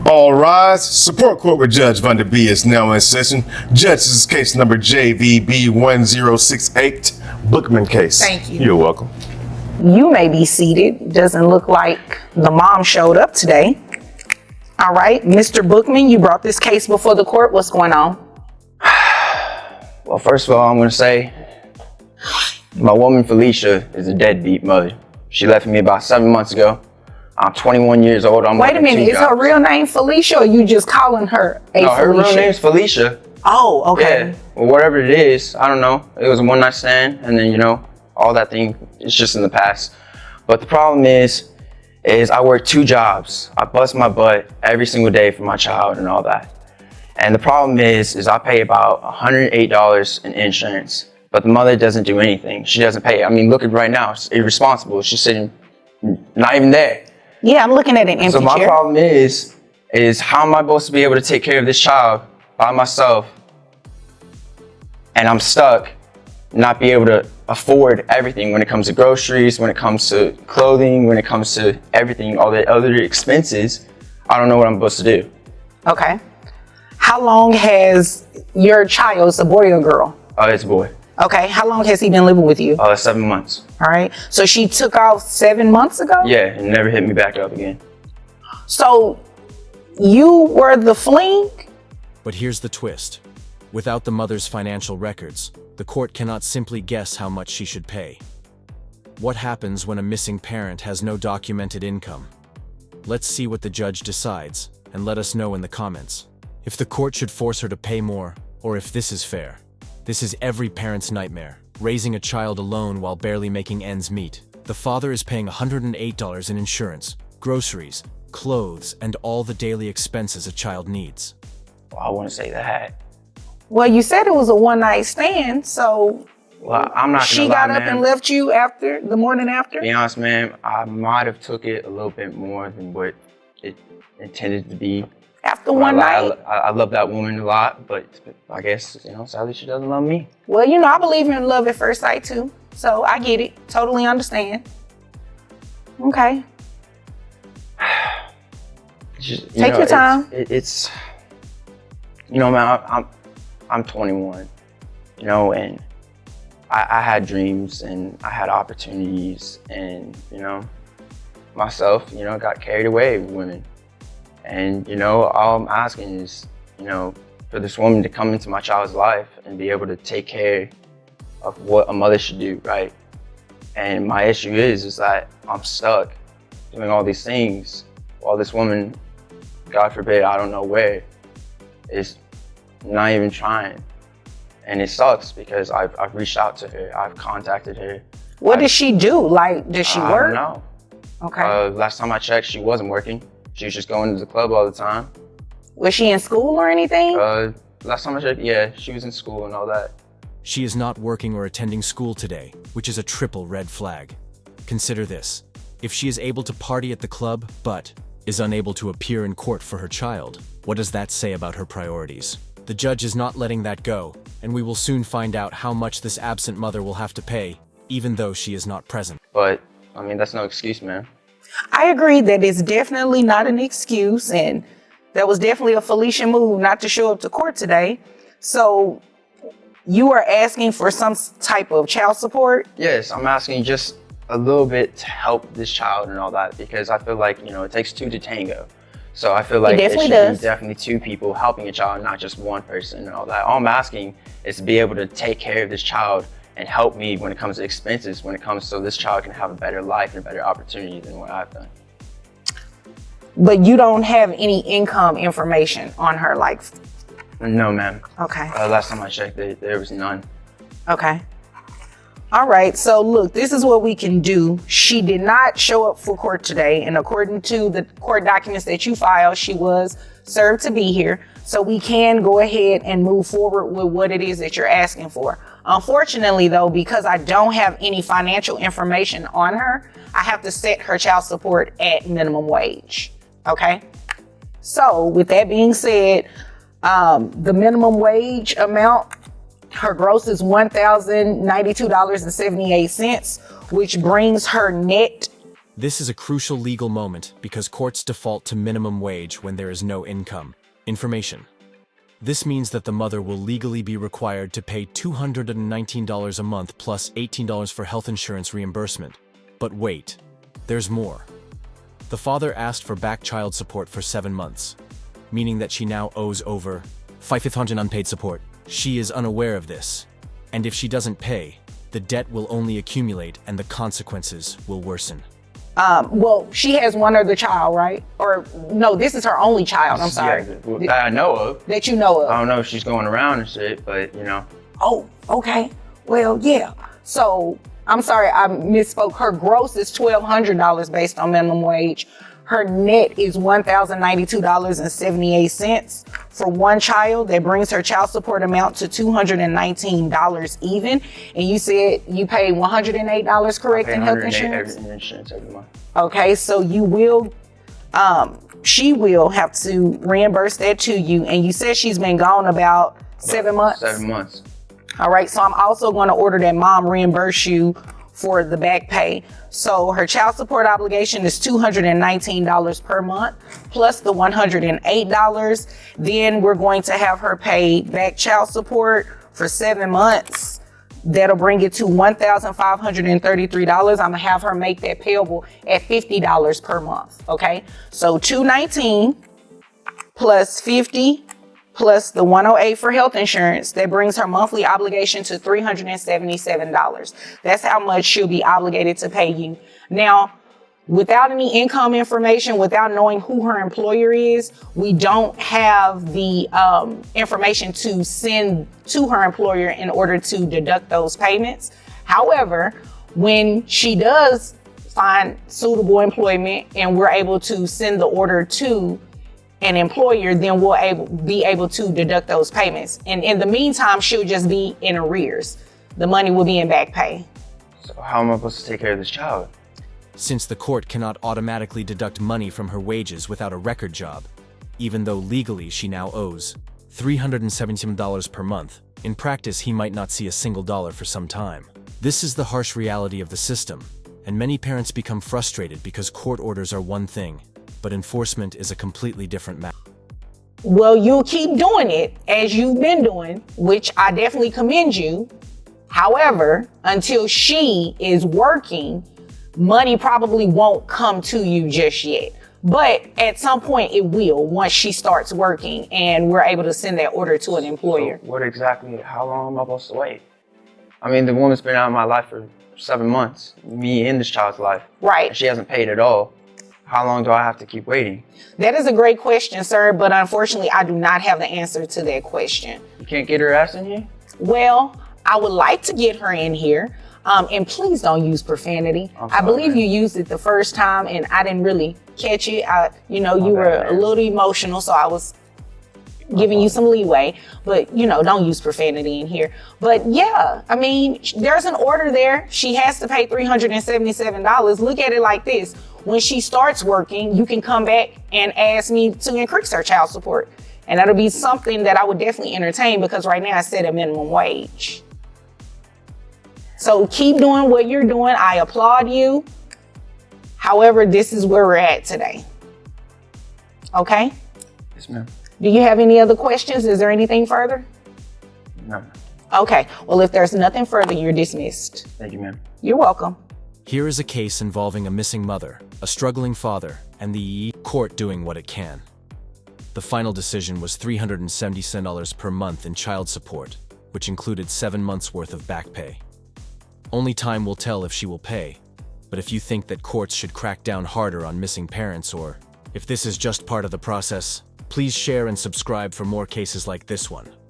All rise. Support court with Judge Van Der B is now in session. Judge, this is case number JVB1068, Bookman case. Thank you. You're welcome. You may be seated. Doesn't look like the mom showed up today. All right, Mr. Bookman, you brought this case before the court. What's going on? Well, first of all, I'm going to say my woman, Felicia, is a deadbeat mother. She left me about 7 months ago. I'm 21 years old. Wait a minute, is her real name Felicia, or you just calling her No, her Felicia? real name's Felicia. Oh, okay. Yeah, well, whatever it is, I don't know. It was a one-night stand, and then, all that thing is just in the past. But the problem is I work 2 jobs. I bust my butt every single day for my child and all that. And the problem is I pay about $108 in insurance, but the mother doesn't do anything. She doesn't pay. I mean, look at right now. She's irresponsible. She's sitting not even there. Yeah, I'm looking at an empty So my chair. problem is how am I supposed to be able to take care of this child by myself? And I'm stuck, not be able to afford everything when it comes to groceries, when it comes to clothing, when it comes to everything, all the other expenses. I don't know what I'm supposed to do. Okay. How long has your child, it's a boy or girl? It's a boy. Okay, how long has he been living with you? 7 months. All right, so she took off 7 months ago? Yeah, and never hit me back up again. So you were the fling? But here's the twist. Without the mother's financial records, the court cannot simply guess how much she should pay. What happens when a missing parent has no documented income? Let's see what the judge decides, and let us know in the comments. If the court should force her to pay more, or if this is fair. This is every parent's nightmare, raising a child alone while barely making ends meet. The father is paying $108 in insurance, groceries, clothes, and all the daily expenses a child needs. Well, I wouldn't say that. Well, you said it was a one-night stand, so Well, I'm not gonna she lie, got up man. and left you after, the morning after? To be honest, man, I might have took it a little bit more than what it intended to be. After one night? I love that woman a lot, but I guess, sadly she doesn't love me. Well, I believe in love at first sight too. So I get it. Totally understand. Okay. Take your time. It's man, I'm 21, and I had dreams and I had opportunities and, myself, got carried away with women. And, all I'm asking is, for this woman to come into my child's life and be able to take care of what a mother should do, right? And my issue is that I'm stuck doing all these things while this woman, God forbid, I don't know where, is not even trying. And it sucks because I've reached out to her, I've contacted her. What does she do? Like, does she work? I don't know. Okay. Last time I checked, she wasn't working. She was just going to the club all the time. Was she in school or anything? Last time I checked, yeah, she was in school and all that. She is not working or attending school today, which is a triple red flag. Consider this. If she is able to party at the club, but is unable to appear in court for her child, what does that say about her priorities? The judge is not letting that go, and we will soon find out how much this absent mother will have to pay, even though she is not present. But, that's no excuse, man. I agree that it's definitely not an excuse, and that was definitely a Felicia move not to show up to court today. So you are asking for some type of child support? Yes, I'm asking just a little bit to help this child and all that, because I feel like, it takes 2 to tango. So I feel like it should be definitely 2 people helping a child, not just 1 person and all that. All I'm asking is to be able to take care of this child and help me when it comes to expenses, when it comes so this child can have a better life and a better opportunity than what I've done. But you don't have any income information on her, like? No, ma'am. Okay. Last time I checked, there was none. Okay. All right, so look, this is what we can do. She did not show up for court today, and according to the court documents that you filed, she was served to be here. So we can go ahead and move forward with what it is that you're asking for. Unfortunately, though, because I don't have any financial information on her, I have to set her child support at minimum wage. Okay? So with that being said, the minimum wage amount, her gross is $1,092.78, which brings her net This is a crucial legal moment because courts default to minimum wage when there is no income. Information. This means that the mother will legally be required to pay $219 a month plus $18 for health insurance reimbursement. But wait, there's more. The father asked for back child support for 7 months, meaning that she now owes over $500 unpaid support. She is unaware of this, and if she doesn't pay, the debt will only accumulate and the consequences will worsen. Well, she has one other child, right? Or no, this is her only child. I'm sorry. Yeah, that I know of. That you know of. I don't know if she's going around and shit, but you know. Oh, okay. Well, yeah. So I'm sorry, I misspoke. Her gross is $1,200 based on minimum wage. Her net is $1,092.78 for one child. That brings her child support amount to $219 even. And you said you pay $108, correct, in health insurance? Insurance every month. Okay, so you will, she will have to reimburse that to you. And you said she's been gone about 7 months? 7 months. All right, so I'm also going to order that mom reimburse you for the back pay. So her child support obligation is $219 per month plus the $108. Then we're going to have her pay back child support for 7 months. That'll bring it to $1,533. I'm gonna have her make that payable at $50 per month. Okay, so $219 plus $50 plus the $108 for health insurance, that brings her monthly obligation to $377. That's how much she'll be obligated to pay you. Now, without any income information, without knowing who her employer is, we don't have the information to send to her employer in order to deduct those payments. However, when she does find suitable employment and we're able to send the order to an employer, then we'll be able to deduct those payments. And in the meantime, she'll just be in arrears. The money will be in back pay. So how am I supposed to take care of this child? Since the court cannot automatically deduct money from her wages without a record job, even though legally she now owes $377 per month, in practice he might not see a single dollar for some time. This is the harsh reality of the system, and many parents become frustrated because court orders are one thing, but enforcement is a completely different matter. Well, you'll keep doing it as you've been doing, which I definitely commend you. However, until she is working, money probably won't come to you just yet. But at some point it will, once she starts working and we're able to send that order to an employer. So how long am I supposed to wait? I mean, the woman's been out of my life for 7 months, me in this child's life. Right. And she hasn't paid at all. How long do I have to keep waiting? That is a great question, sir, but unfortunately, I do not have the answer to that question. You can't get her ass in here? Well, I would like to get her in here, and please don't use profanity. I believe you used it the first time, and I didn't really catch it. You were a little emotional, so I was giving you some leeway, but don't use profanity in here. But yeah, I mean, there's an order there. She has to pay $377. Look at it like this. When she starts working, you can come back and ask me to increase her child support. And that'll be something that I would definitely entertain, because right now I set a minimum wage. So keep doing what you're doing. I applaud you. However, this is where we're at today. Okay? Yes, ma'am. Do you have any other questions? Is there anything further? No. Okay. Well, if there's nothing further, you're dismissed. Thank you, ma'am. You're welcome. Here is a case involving a missing mother, a struggling father, and the court doing what it can. The final decision was $377 per month in child support, which included 7 months' worth of back pay. Only time will tell if she will pay, but if you think that courts should crack down harder on missing parents, or if this is just part of the process, please share and subscribe for more cases like this one.